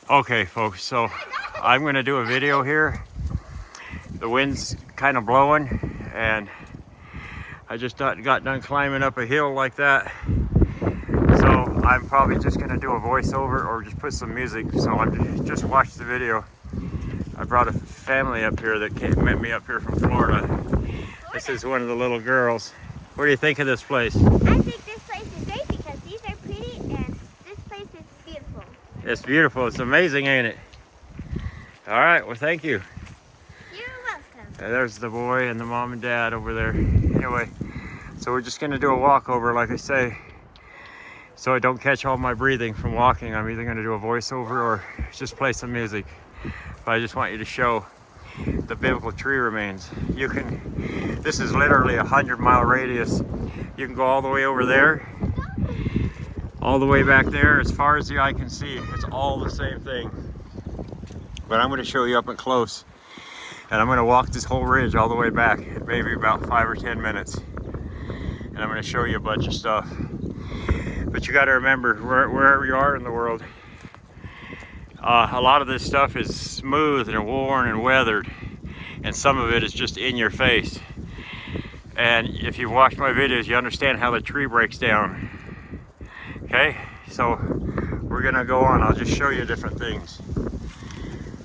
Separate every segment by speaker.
Speaker 1: Okay, folks, so I'm going to do a video here. The wind's kind of blowing, and I just got done climbing up a hill like that. So I'm probably just going to do a voiceover or just put some music. So I'm just watch the video. I brought a family up here that met me up here from Florida. This is one of the little girls. What do you think of this place?
Speaker 2: I think this place is great because these are pretty and this place is beautiful.
Speaker 1: It's beautiful. It's amazing, ain't it? All right. Well, thank you.
Speaker 2: You're welcome.
Speaker 1: And there's the boy and the mom and dad over there. Anyway, so we're just going to do a walkover, like I say, so I don't catch all my breathing from walking. I'm either going to do a voiceover or just play some music. But I just want you to show the biblical tree remains. This is literally a 100-mile radius. You can go all the way over there, all the way back there, as far as the eye can see. It's all the same thing. But I'm going to show you up and close. And I'm going to walk this whole ridge all the way back. It may be about 5 or 10 minutes. And I'm going to show you a bunch of stuff. But you got to remember, wherever you are in the world, a lot of this stuff is smooth and worn and weathered, and some of it is just in your face. And if you've watched my videos, you understand how the tree breaks down. Okay, so we're gonna go on. I'll just show you different things.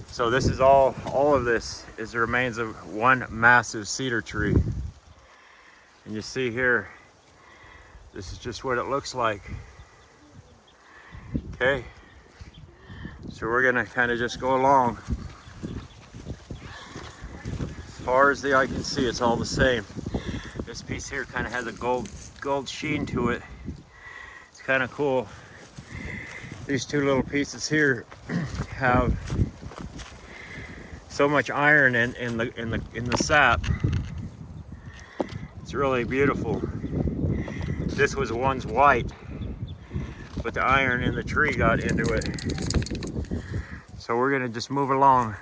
Speaker 1: So this is all of this is the remains of one massive cedar tree. And you see here, this is just what it looks like. Okay. So we're gonna kind of just go along. As far as the eye can see, it's all the same. This piece here kind of has a gold sheen to it. It's kind of cool. These two little pieces here have so much iron in the sap. It's really beautiful. This was once white, but the iron in the tree got into it. So we're gonna just move along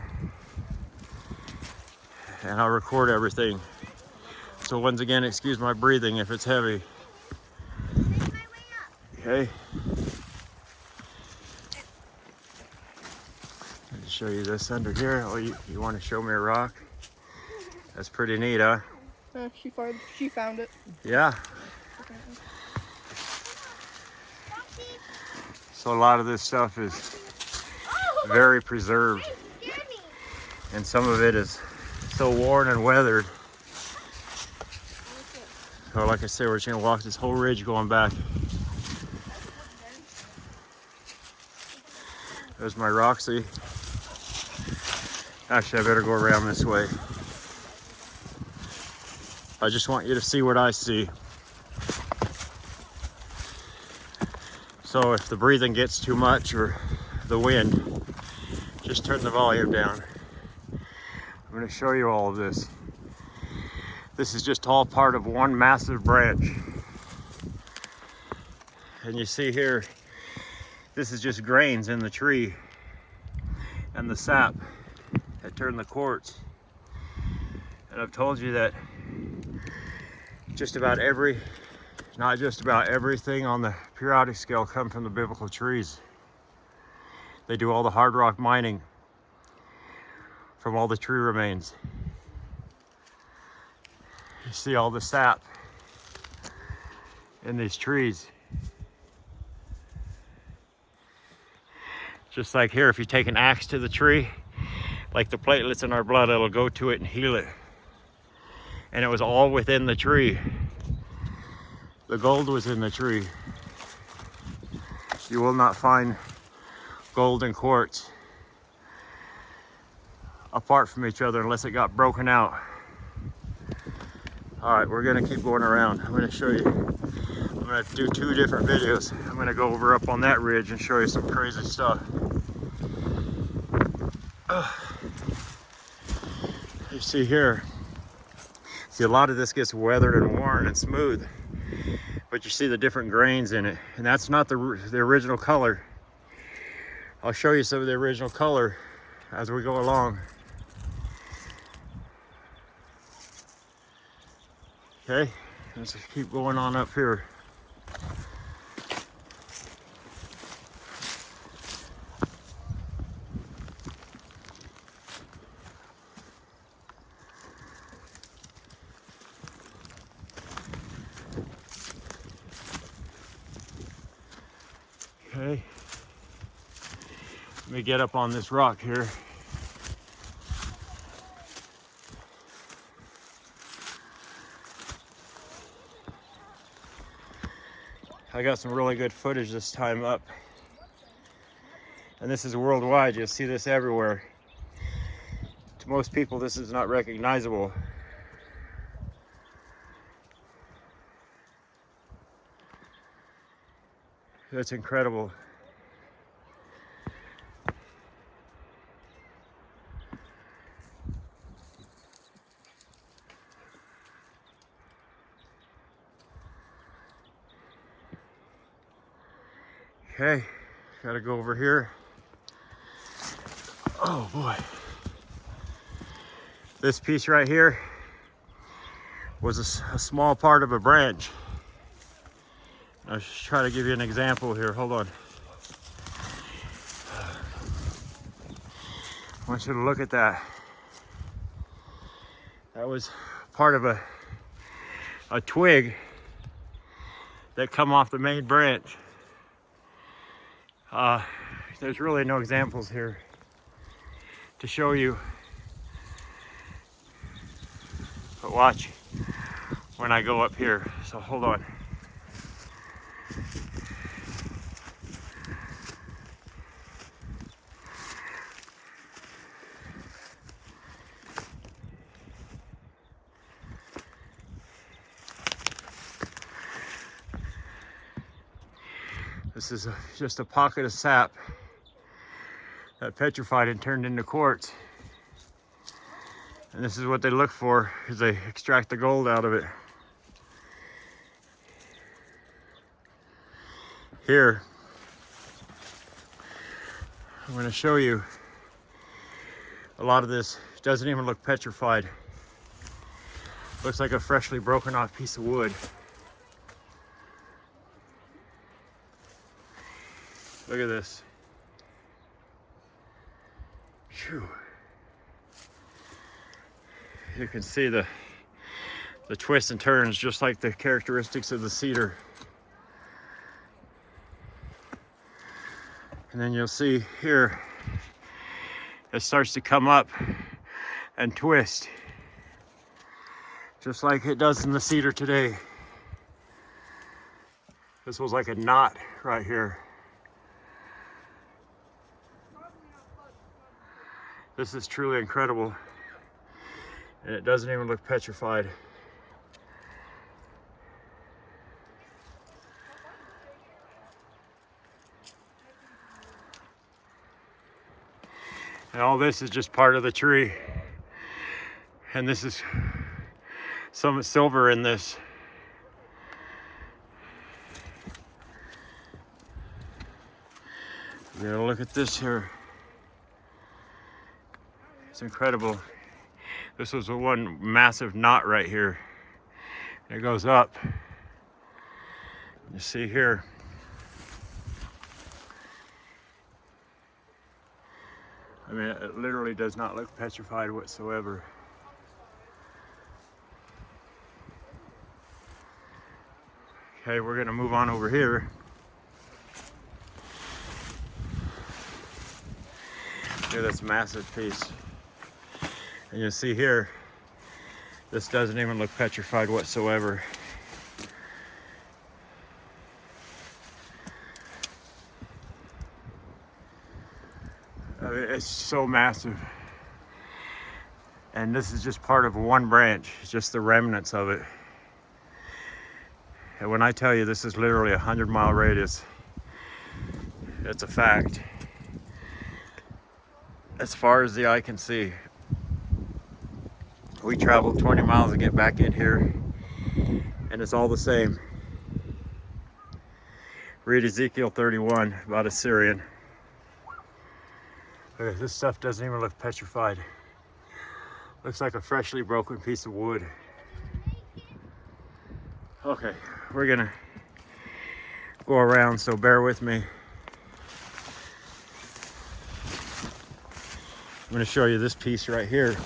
Speaker 1: and I'll record everything. So once again, excuse my breathing if it's heavy. Okay. Let me show you this under here. Oh, you want to show me a rock? That's pretty neat, huh?
Speaker 3: She found it.
Speaker 1: Yeah. So a lot of this stuff is very preserved, and some of it is so worn and weathered. So like I said, we're just gonna walk this whole ridge going back. There's my Roxy. Actually, I better go around this way. I just want you to see what I see. So if the breathing gets too much or the wind, just turn the volume down. I'm going to show you all of this. This is just all part of one massive branch. And you see here, this is just grains in the tree and the sap that turn the quartz. And I've told you that not just about everything on the periodic scale come from the biblical trees. They do all the hard rock mining from all the tree remains. You see all the sap in these trees. Just like here, if you take an axe to the tree, like the platelets in our blood, it'll go to it and heal it. And it was all within the tree. The gold was in the tree. You will not find gold and quartz apart from each other unless it got broken out. All right, we're gonna keep going around. I'm gonna show you. I'm gonna do 2 different videos. I'm gonna go over up on that ridge and show you some crazy stuff. You see here, a lot of this gets weathered and worn and smooth, but you see the different grains in it, and that's not the original color. I'll show you some of the original color as we go along. Okay, let's just keep going on up here. Let me get up on this rock here. I got some really good footage this time up. And this is worldwide. You'll see this everywhere. To most people, this is not recognizable. That's incredible. Okay, gotta go over here. Oh boy. This piece right here was a small part of a branch. I'll just try to give you an example here. Hold on. I want you to look at that. That was part of a twig that come off the main branch. There's really no examples here to show you. But watch when I go up here. So hold on. This is just a pocket of sap that petrified and turned into quartz. And this is what they look for, is they extract the gold out of it. Here, I'm going to show you a lot of this doesn't even look petrified. Looks like a freshly broken off piece of wood. Look at this. Phew. You can see the twists and turns just like the characteristics of the cedar. And then you'll see here, it starts to come up and twist, just like it does in the cedar today. This was like a knot right here. This is truly incredible. And it doesn't even look petrified. And all this is just part of the tree. And this is some silver in this. We're gonna look at this here. It's incredible. This was one massive knot right here. It goes up. You see here. I mean, it literally does not look petrified whatsoever. Okay, we're gonna move on over here. Look at this massive piece. And you see here, this doesn't even look petrified whatsoever. I mean, it's so massive. And this is just part of one branch, it's just the remnants of it. And when I tell you this is literally a 100-mile radius, it's a fact. As far as the eye can see. We traveled 20 miles to get back in here, and it's all the same. Read Ezekiel 31 about Assyrian. Okay, this stuff doesn't even look petrified. Looks like a freshly broken piece of wood. Okay, we're gonna go around, so bear with me. I'm gonna show you this piece right here.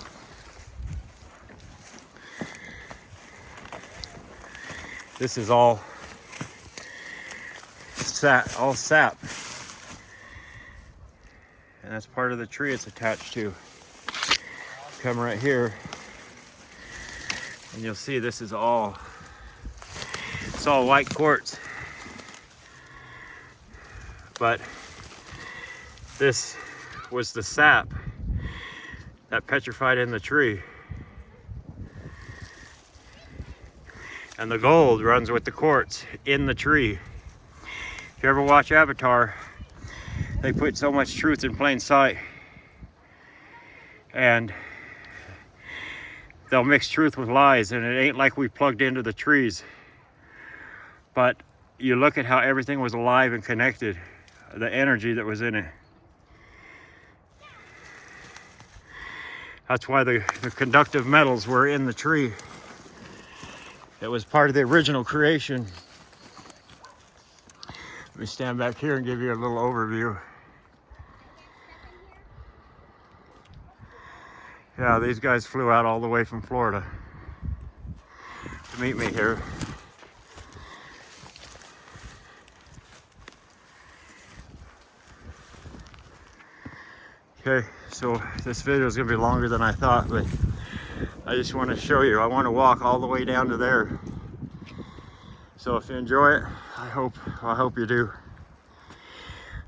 Speaker 1: This is all sap. And that's part of the tree it's attached to. Come right here, and you'll see this is all, it's all white quartz. But this was the sap that petrified in the tree. And the gold runs with the quartz in the tree. If you ever watch Avatar, they put so much truth in plain sight. And they'll mix truth with lies, and it ain't like we plugged into the trees. But you look at how everything was alive and connected, the energy that was in it. That's why the conductive metals were in the tree. It was part of the original creation. Let me stand back here and give you a little overview. Yeah, these guys flew out all the way from Florida to meet me here. Okay, so this video is going to be longer than I thought, but I just want to show you. I want to walk all the way down to there. So if you enjoy it, I hope you do.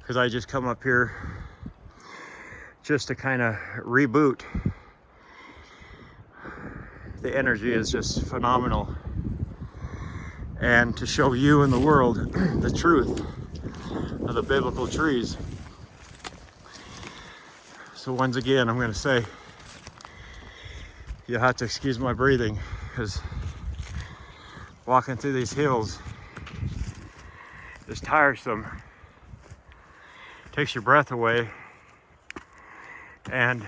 Speaker 1: Because I just come up here just to kind of reboot. The energy is just phenomenal. And to show you and the world the truth of the biblical trees. So once again, I'm going to say, you have to excuse my breathing, because walking through these hills is tiresome. Takes your breath away. And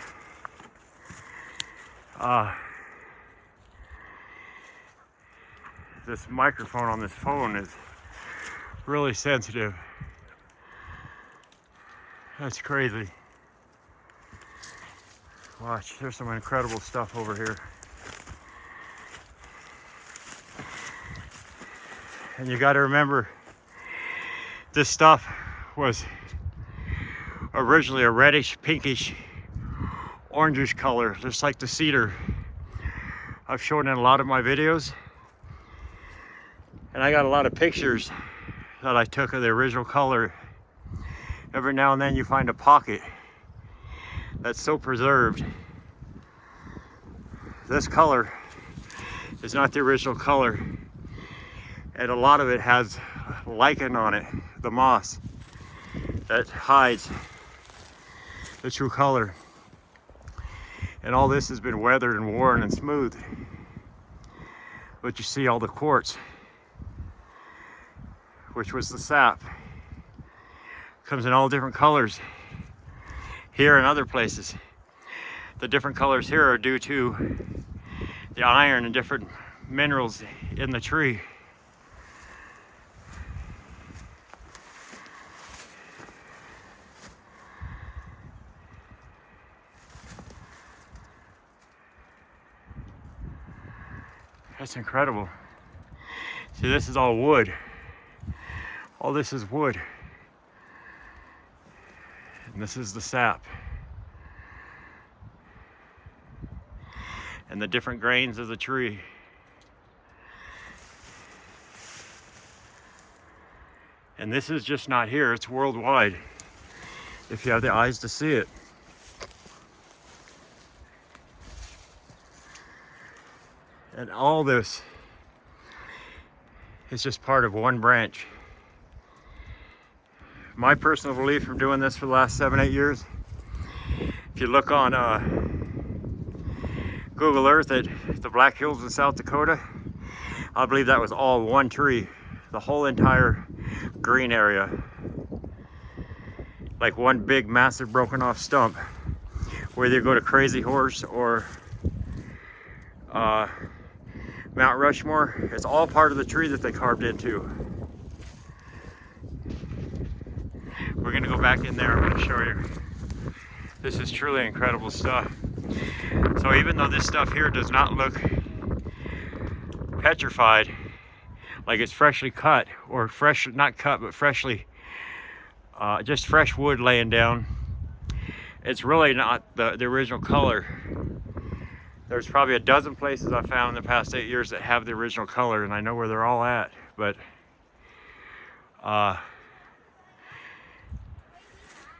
Speaker 1: this microphone on this phone is really sensitive. That's crazy. Watch, there's some incredible stuff over here. And you got to remember, this stuff was originally a reddish, pinkish, orangish color, just like the cedar. I've shown in a lot of my videos. And I got a lot of pictures that I took of the original color. Every now and then you find a pocket that's so preserved. This color is not the original color. And a lot of it has lichen on it, the moss, that hides the true color. And all this has been weathered and worn and smooth. But you see all the quartz, which was the sap. Comes in all different colors here and other places. The different colors here are due to the iron and different minerals in the tree. That's incredible. See, this is all wood. All this is wood. And this is the sap. And the different grains of the tree. And this is just not here, it's worldwide, if you have the eyes to see it. And all this is just part of one branch. My personal belief from doing this for the last 7-8 years, if you look on Google Earth at the Black Hills in South Dakota, I believe that was all one tree, the whole entire green area. Like one big, massive, broken off stump. Whether you go to Crazy Horse or Mount Rushmore, it's all part of the tree that they carved into. We're gonna go back in there, I'm gonna show you. This is truly incredible stuff. So even though this stuff here does not look petrified, like it's freshly cut, or fresh, not cut, but freshly, just fresh wood laying down, it's really not the original color. There's probably a dozen places I found in the past 8 years that have the original color, and I know where they're all at, but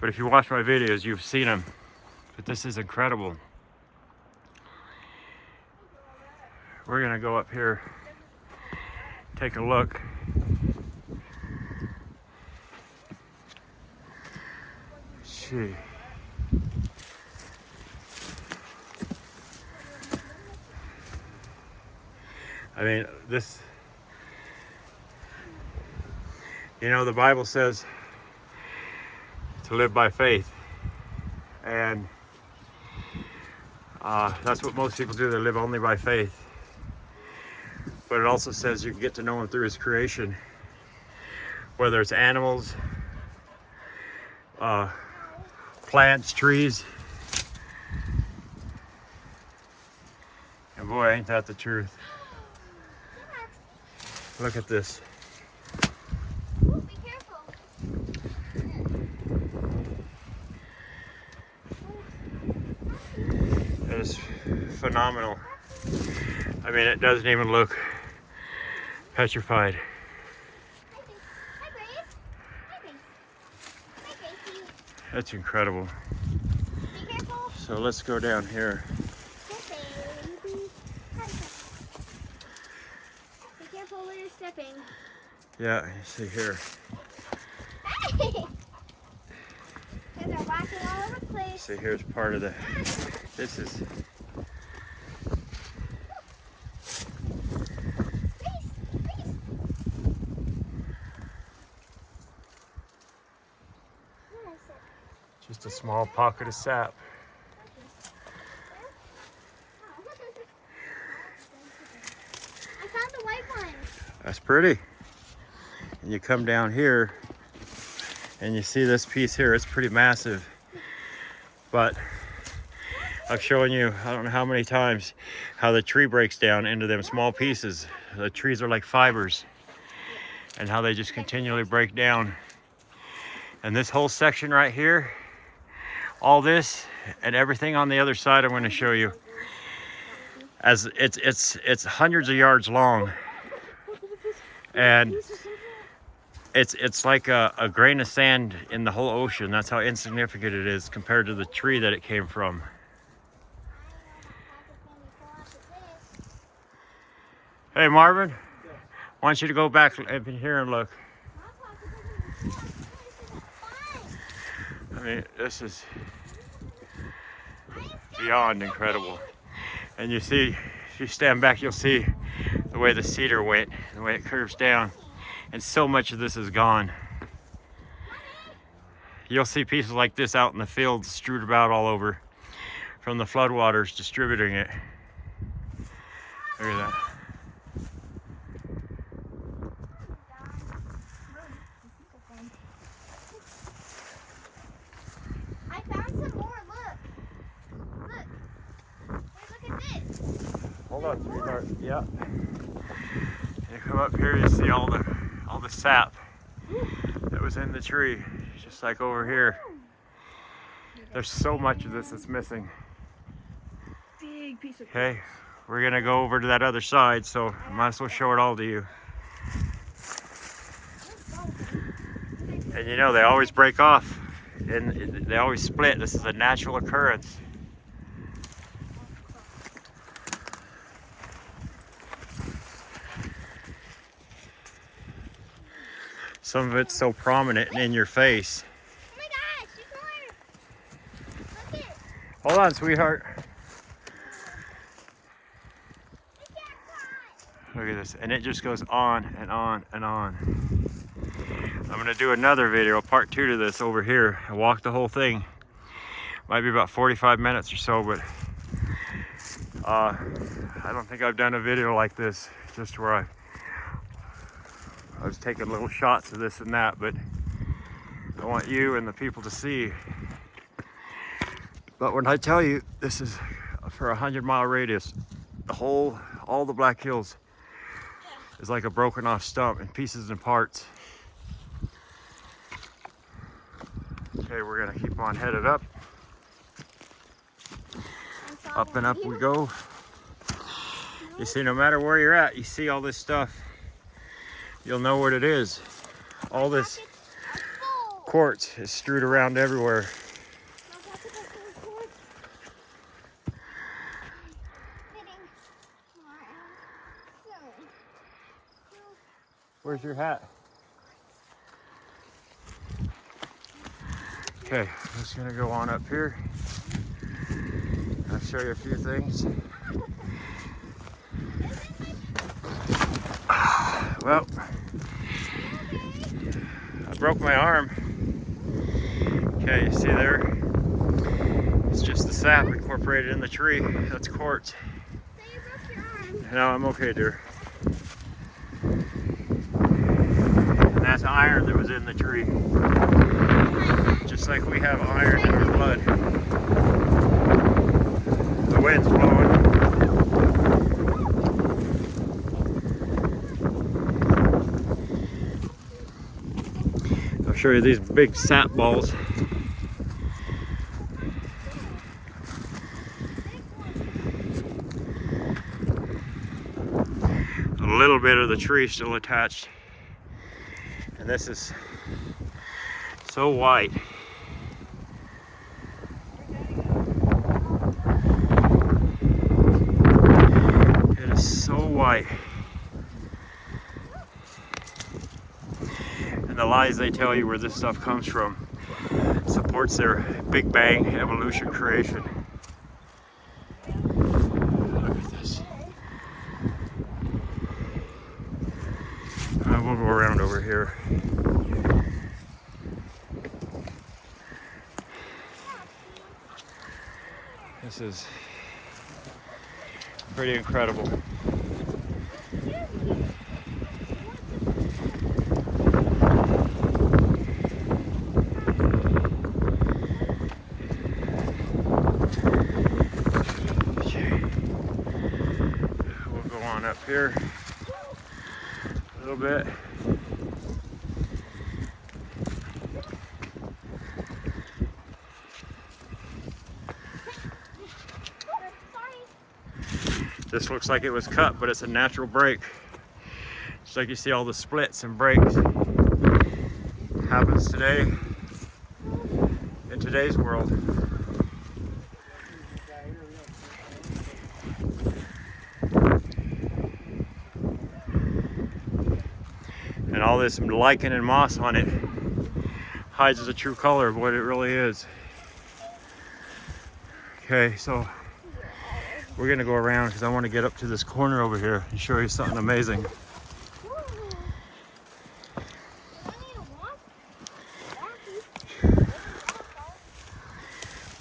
Speaker 1: if you watch my videos, you've seen them. But this is incredible. We're gonna go up here, take a look. Gee. I mean, this, you know, the Bible says to live by faith, and that's what most people do. They live only by faith. But it also says you can get to know him through his creation, whether it's animals, plants, trees. And boy, ain't that the truth. Look at this.
Speaker 2: Ooh, be careful.
Speaker 1: It is phenomenal. I mean, it doesn't even look petrified.
Speaker 2: Hi, Grace. Hi, Grace. Hi, Gracie.
Speaker 1: That's incredible.
Speaker 2: Be careful.
Speaker 1: So let's go down here.
Speaker 2: Baby. Hi. Be careful where you're stepping.
Speaker 1: Yeah, you see here.
Speaker 2: Hey! Kids are walking all over the place.
Speaker 1: See, here's part of the, this is, just a small pocket of sap.
Speaker 2: I found the white one.
Speaker 1: That's pretty. And you come down here and you see this piece here, it's pretty massive. But I've shown you, I don't know how many times, how the tree breaks down into them small pieces. The trees are like fibers, and how they just continually break down. And this whole section right here, all this and everything on the other side I'm going to show you, as it's hundreds of yards long, and it's like a grain of sand in the whole ocean. That's how insignificant it is compared to the tree that it came from. Hey Marvin, I want you to go back up in here and look. I mean, this is beyond incredible. And you see, if you stand back, you'll see the way the cedar went, the way it curves down. And so much of this is gone. You'll see pieces like this out in the fields strewed about all over from the floodwaters distributing it. Look at that.
Speaker 2: I found some more. Look. Look. Hey, look at this.
Speaker 1: Hold on, sweetheart. Yeah. You come up here, you see all the sap that was in the tree, just like over here. There's so much of this that's missing.
Speaker 3: Big piece of.
Speaker 1: Okay, we're gonna go over to that other side, so I might as well show it all to you. And you know, they always break off and they always split. This is a natural occurrence. Some of it's so prominent and in your face.
Speaker 2: Oh my gosh, there's more. Look it.
Speaker 1: Hold on, sweetheart. Look at this, and it just goes on and on and on. I'm gonna do another video, part 2 to this over here. I walked the whole thing. Might be about 45 minutes or so, but I don't think I've done a video like this, just where I was taking little shots of this and that, but I want you and the people to see. But when I tell you this is for a 100-mile radius, all the Black Hills is like a broken off stump in pieces and parts. Okay, we're gonna keep on headed up. Up and up we go. You see, no matter where you're at, you see all this stuff. You'll know what it is. All this quartz is strewed around everywhere. Where's your hat? Okay, I'm just gonna go on up here. I'll show you a few things. Well, I broke my arm. Okay, you see there? It's just the sap incorporated in the tree. That's quartz.
Speaker 2: So you broke your arm.
Speaker 1: No, I'm okay, dear. And that's iron that was in the tree. Just like we have iron in our blood. The wind's blowing. I'll show you these big sap balls. A little bit of the tree still attached. And this is so white. It is so white. And the lies they tell you where this stuff comes from supports their Big Bang evolution creation. Look at this. We'll go around over here. This is pretty incredible. Okay. We'll go on up here a little bit. This looks like it was cut, but it's a natural break. Just like you see all the splits and breaks. Happens today in today's world. And all this lichen and moss on it hides the true color of what it really is. Okay, so we're gonna go around because I want to get up to this corner over here and show you something amazing.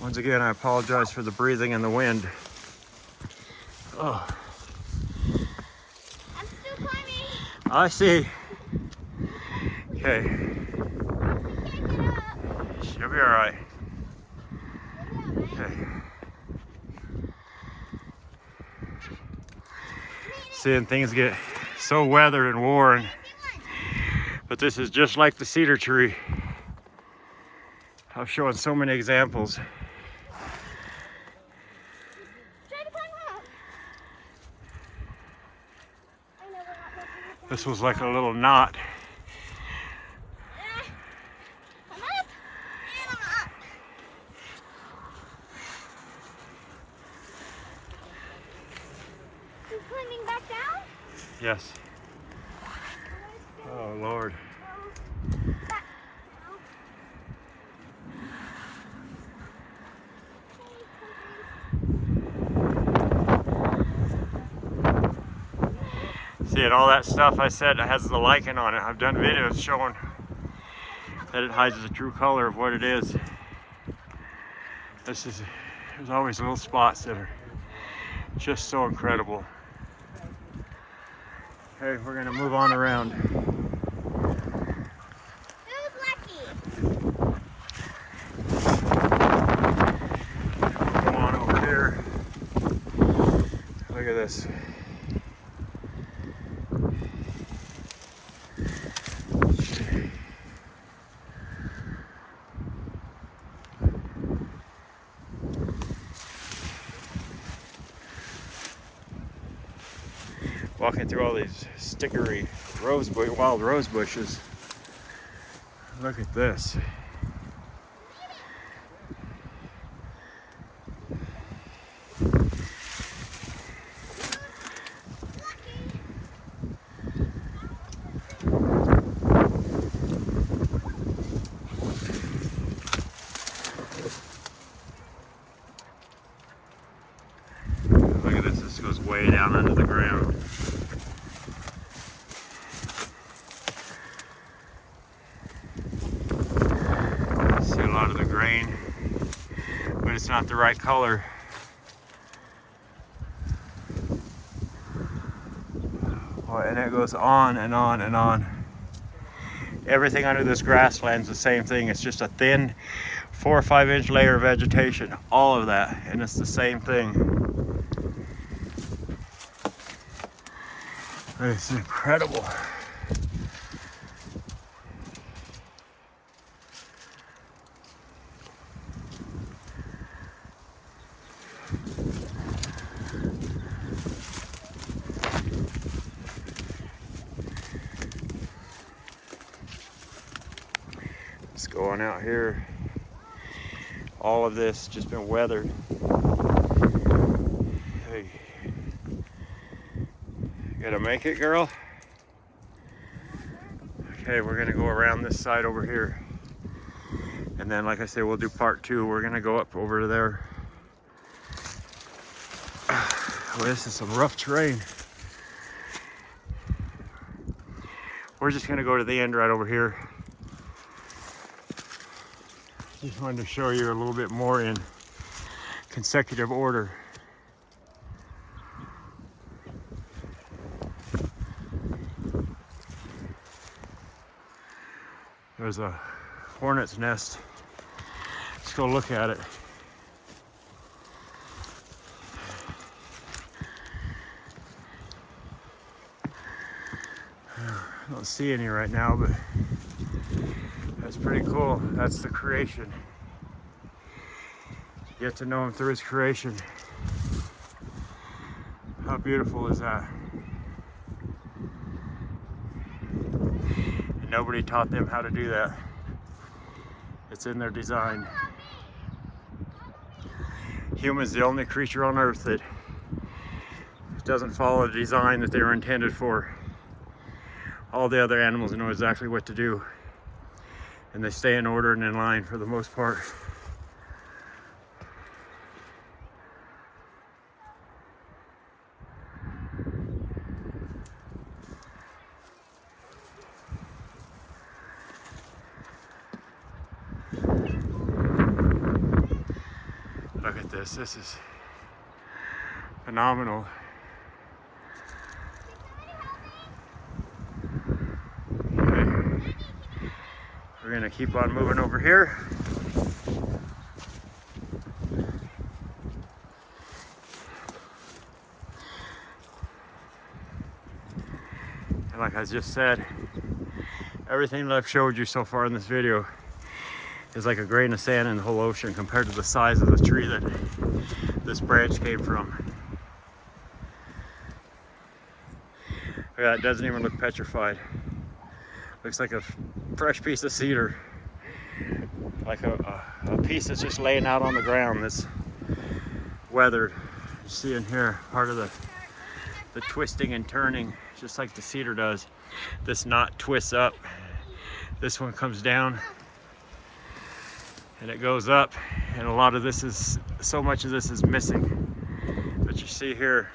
Speaker 1: Once again, I apologize for the breathing and the wind. Oh.
Speaker 2: I'm still climbing.
Speaker 1: I see. Okay. She'll be all right. Okay. Seeing things get so weathered and worn, but this is just like the cedar tree. I've shown so many examples.
Speaker 2: Try to climb up. I know we're not supposed to do
Speaker 1: This was like a little knot.
Speaker 2: that. I'm up. And I'm up. You climbing back down?
Speaker 1: Yes. Oh Lord.
Speaker 2: Back
Speaker 1: See, and all that stuff I said has the lichen on it. I've done videos showing that it hides the true color of what it is. There's always little spots that are just so incredible. Okay, we're gonna move on around.
Speaker 2: Who's lucky?
Speaker 1: Come on over here. Look at this. walking through all these stickery wild rose bushes. Look at this. Look at this. This goes way down under the ground. See a lot of the grain, but it's not the right color. Well, and it goes on and on and on. Everything under this grassland's the same thing. It's just a thin 4 or 5 inch layer of vegetation. All of that, and it's the same thing. It's incredible. Let's go on out here. All of this just been weathered. Hey, you gotta make it, girl. Okay, we're gonna go around this side over here. And then, like I said, we'll do part 2. We're gonna go up over there. Oh, this is some rough terrain. We're just gonna go to the end right over here. Just wanted to show you a little bit more in consecutive order. There's a hornet's nest. Let's go look at it. I don't see any right now, but that's pretty cool. That's the creation. Get to know him through his creation. How beautiful is that? And nobody taught them how to do that. It's in their design. Human's the only creature on earth that doesn't follow the design that they were intended for. All the other animals know exactly what to do, and they stay in order and in line for the most part. Look at this. This is phenomenal. Okay. We're gonna keep on moving over here. And like I just said, everything that I've showed you so far in this video is like a grain of sand in the whole ocean compared to the size of the tree that this branch came from. Yeah, it doesn't even look petrified. Looks like a fresh piece of cedar. Like a piece that's just laying out on the ground that's weathered. You see in here part of the twisting and turning, just like the cedar does. This knot twists up. This one comes down and it goes up, and a lot of this is, so much of this is missing. But you see here,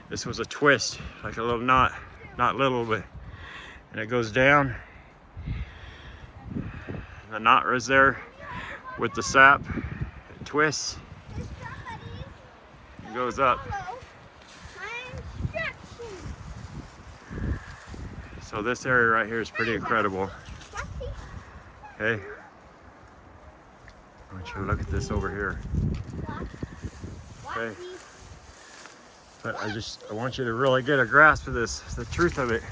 Speaker 1: this was a twist, like a little knot, not little, but, and it goes down. The knot was there with the sap, it twists, it goes up. So this area right here is pretty incredible. Okay. I want you to look at this over here. Okay. But I want you to really get a grasp of this, the truth of it.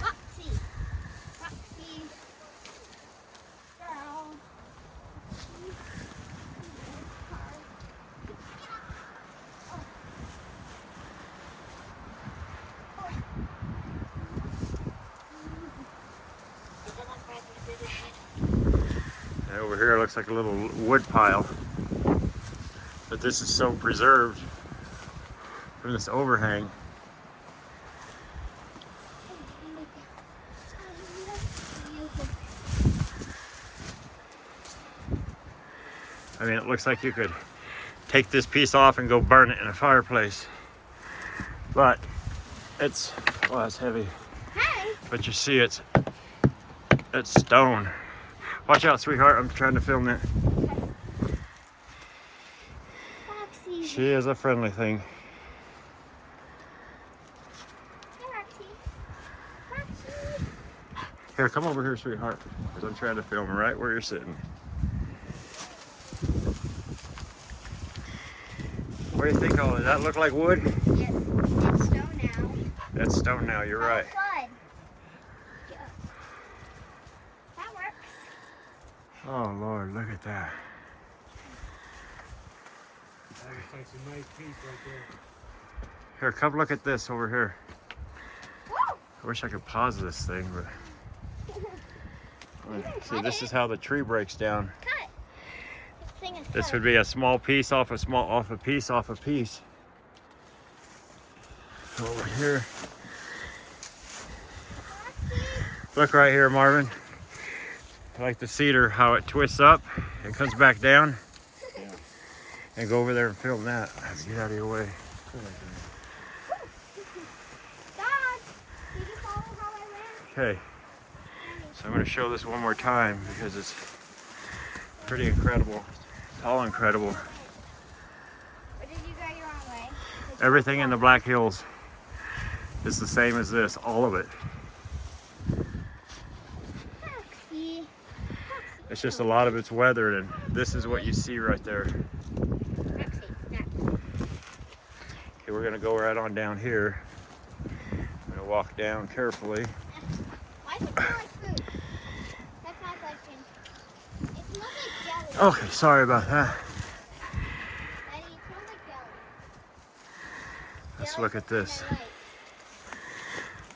Speaker 1: Over here looks like a little wood pile. But this is so preserved from this overhang. I mean, it looks like you could take this piece off and go burn it in a fireplace. But it's, well, it's heavy.
Speaker 2: Hey.
Speaker 1: But you see it's stone. Watch out, sweetheart, I'm trying to film it.
Speaker 2: Foxy.
Speaker 1: She is a friendly thing.
Speaker 2: Hey, Roxy. Roxy.
Speaker 1: Here, come over here, sweetheart, because I'm trying to film right where you're sitting. What do you think? Oh, does that look like wood?
Speaker 2: Yes, it's stone now.
Speaker 1: That's stone now, you're right.
Speaker 2: Fun. Yeah. That works.
Speaker 1: Oh, Lord, look at that.
Speaker 4: That looks like some nice piece right there.
Speaker 1: Here, come look at this over here.
Speaker 2: Woo!
Speaker 1: I wish I could pause this thing, but... See, this is how the tree breaks down.
Speaker 2: Cut. This thing is
Speaker 1: This
Speaker 2: cut.
Speaker 1: would be a small piece off a piece off a piece. Over here. Look right here, Marvin. I like the cedar, how it twists up and comes back down.
Speaker 4: Yeah.
Speaker 1: And go over there and film that. Get out of your way.
Speaker 2: Dad, did you follow how I went?
Speaker 1: Okay. So I'm going to show this one more time because it's pretty incredible. It's all incredible.
Speaker 2: Or did you go your own way?
Speaker 1: Everything in the Black Hills is the same as this, all of it.
Speaker 2: Foxy.
Speaker 1: It's just a lot of it's weathered, and this is what you see right there.
Speaker 2: Foxy. Yeah.
Speaker 1: Okay, we're gonna go right on down here. I'm gonna walk down carefully.
Speaker 2: Why does it smell like food? That's my question. It smells like jelly.
Speaker 1: Okay, sorry about that.
Speaker 2: Daddy, it smells like jelly.
Speaker 1: Let's
Speaker 2: Jelly
Speaker 1: look at this.
Speaker 2: I like.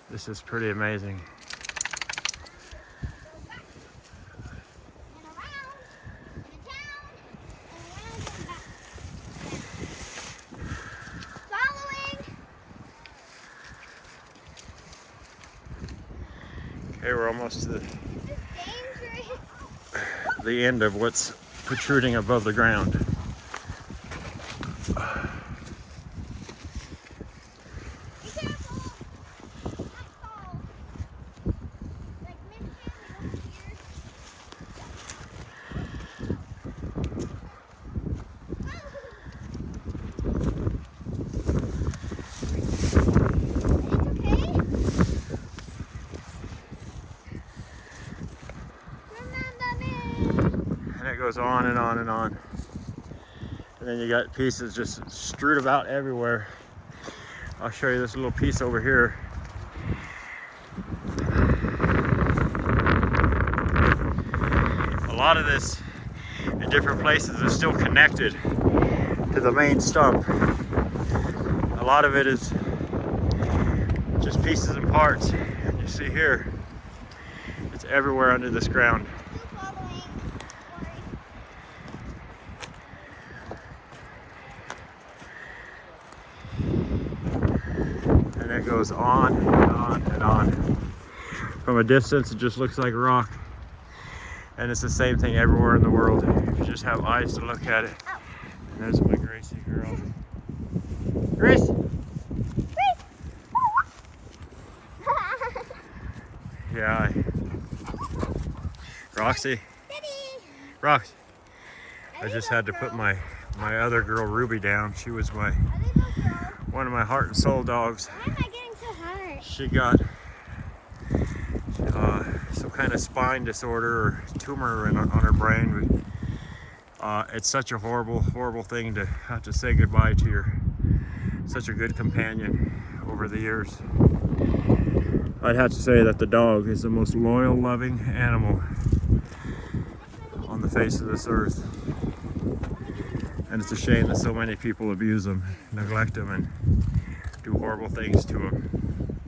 Speaker 1: This is pretty amazing.
Speaker 2: And around, and down, and around and back. Following.
Speaker 1: Okay, we're almost to
Speaker 2: This is dangerous.
Speaker 1: the end of what's protruding above the ground.
Speaker 2: Be careful. Not fall. Like Michigan over here. It's okay. Remember me.
Speaker 1: And it goes on and on and on. And then you got pieces just strewed about everywhere. I'll show you this little piece over here. A lot of this in different places is still connected to the main stump. A lot of it is just pieces and parts. And you see here, it's everywhere under this ground.
Speaker 2: Still following. Sorry.
Speaker 1: And it goes on and on and on. From a distance, it just looks like rock. And it's the same thing everywhere in the world. If you just have eyes to look at it. And there's my Gracie girl. Grace! Yeah. Roxy.
Speaker 2: Daddy.
Speaker 1: Rox. I just had to put my other girl Ruby down. She was
Speaker 2: Are they both girls?
Speaker 1: one of my heart and soul dogs.
Speaker 2: Why am I getting so hard?
Speaker 1: She got some kind of spine disorder or tumor on her brain. It's such a horrible thing to have to say goodbye to your such a good companion over the years. I'd have to say that the dog is the most loyal, loving animal on the face of this earth. And it's a shame that so many people abuse them, neglect them, and do horrible things to them.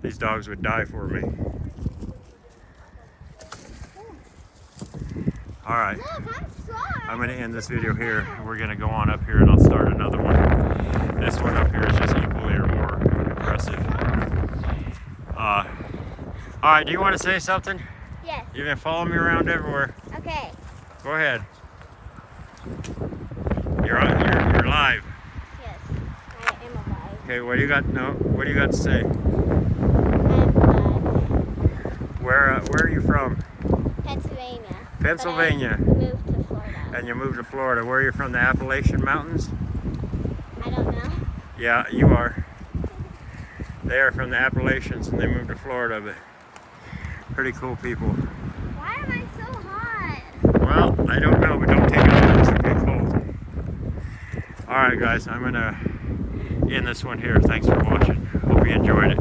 Speaker 1: These dogs would die for me. All right.
Speaker 2: Look, I'm strong.
Speaker 1: I'm going to end this video here. We're going to go on up here and I'll start another one. This one up here is just equally or more impressive. All right, do you want to say something?
Speaker 2: Yes.
Speaker 1: You're going to follow me around everywhere.
Speaker 2: Okay.
Speaker 1: Go ahead. You're live.
Speaker 2: Yes. I am alive.
Speaker 1: Okay, what do you got? No, what do you got to say?
Speaker 2: I'm
Speaker 1: Where are you from?
Speaker 2: Pennsylvania.
Speaker 1: Pennsylvania.
Speaker 2: But I moved to Florida.
Speaker 1: And you moved to Florida. Where are you from? The Appalachian Mountains?
Speaker 2: I don't know.
Speaker 1: Yeah, you are. They are from the Appalachians and they moved to Florida, but pretty cool people.
Speaker 2: Why am I so hot?
Speaker 1: Well, I don't know, but don't take it off. It's gonna get cold. All right, guys, I'm gonna end this one here. Thanks for watching. Hope you enjoyed it.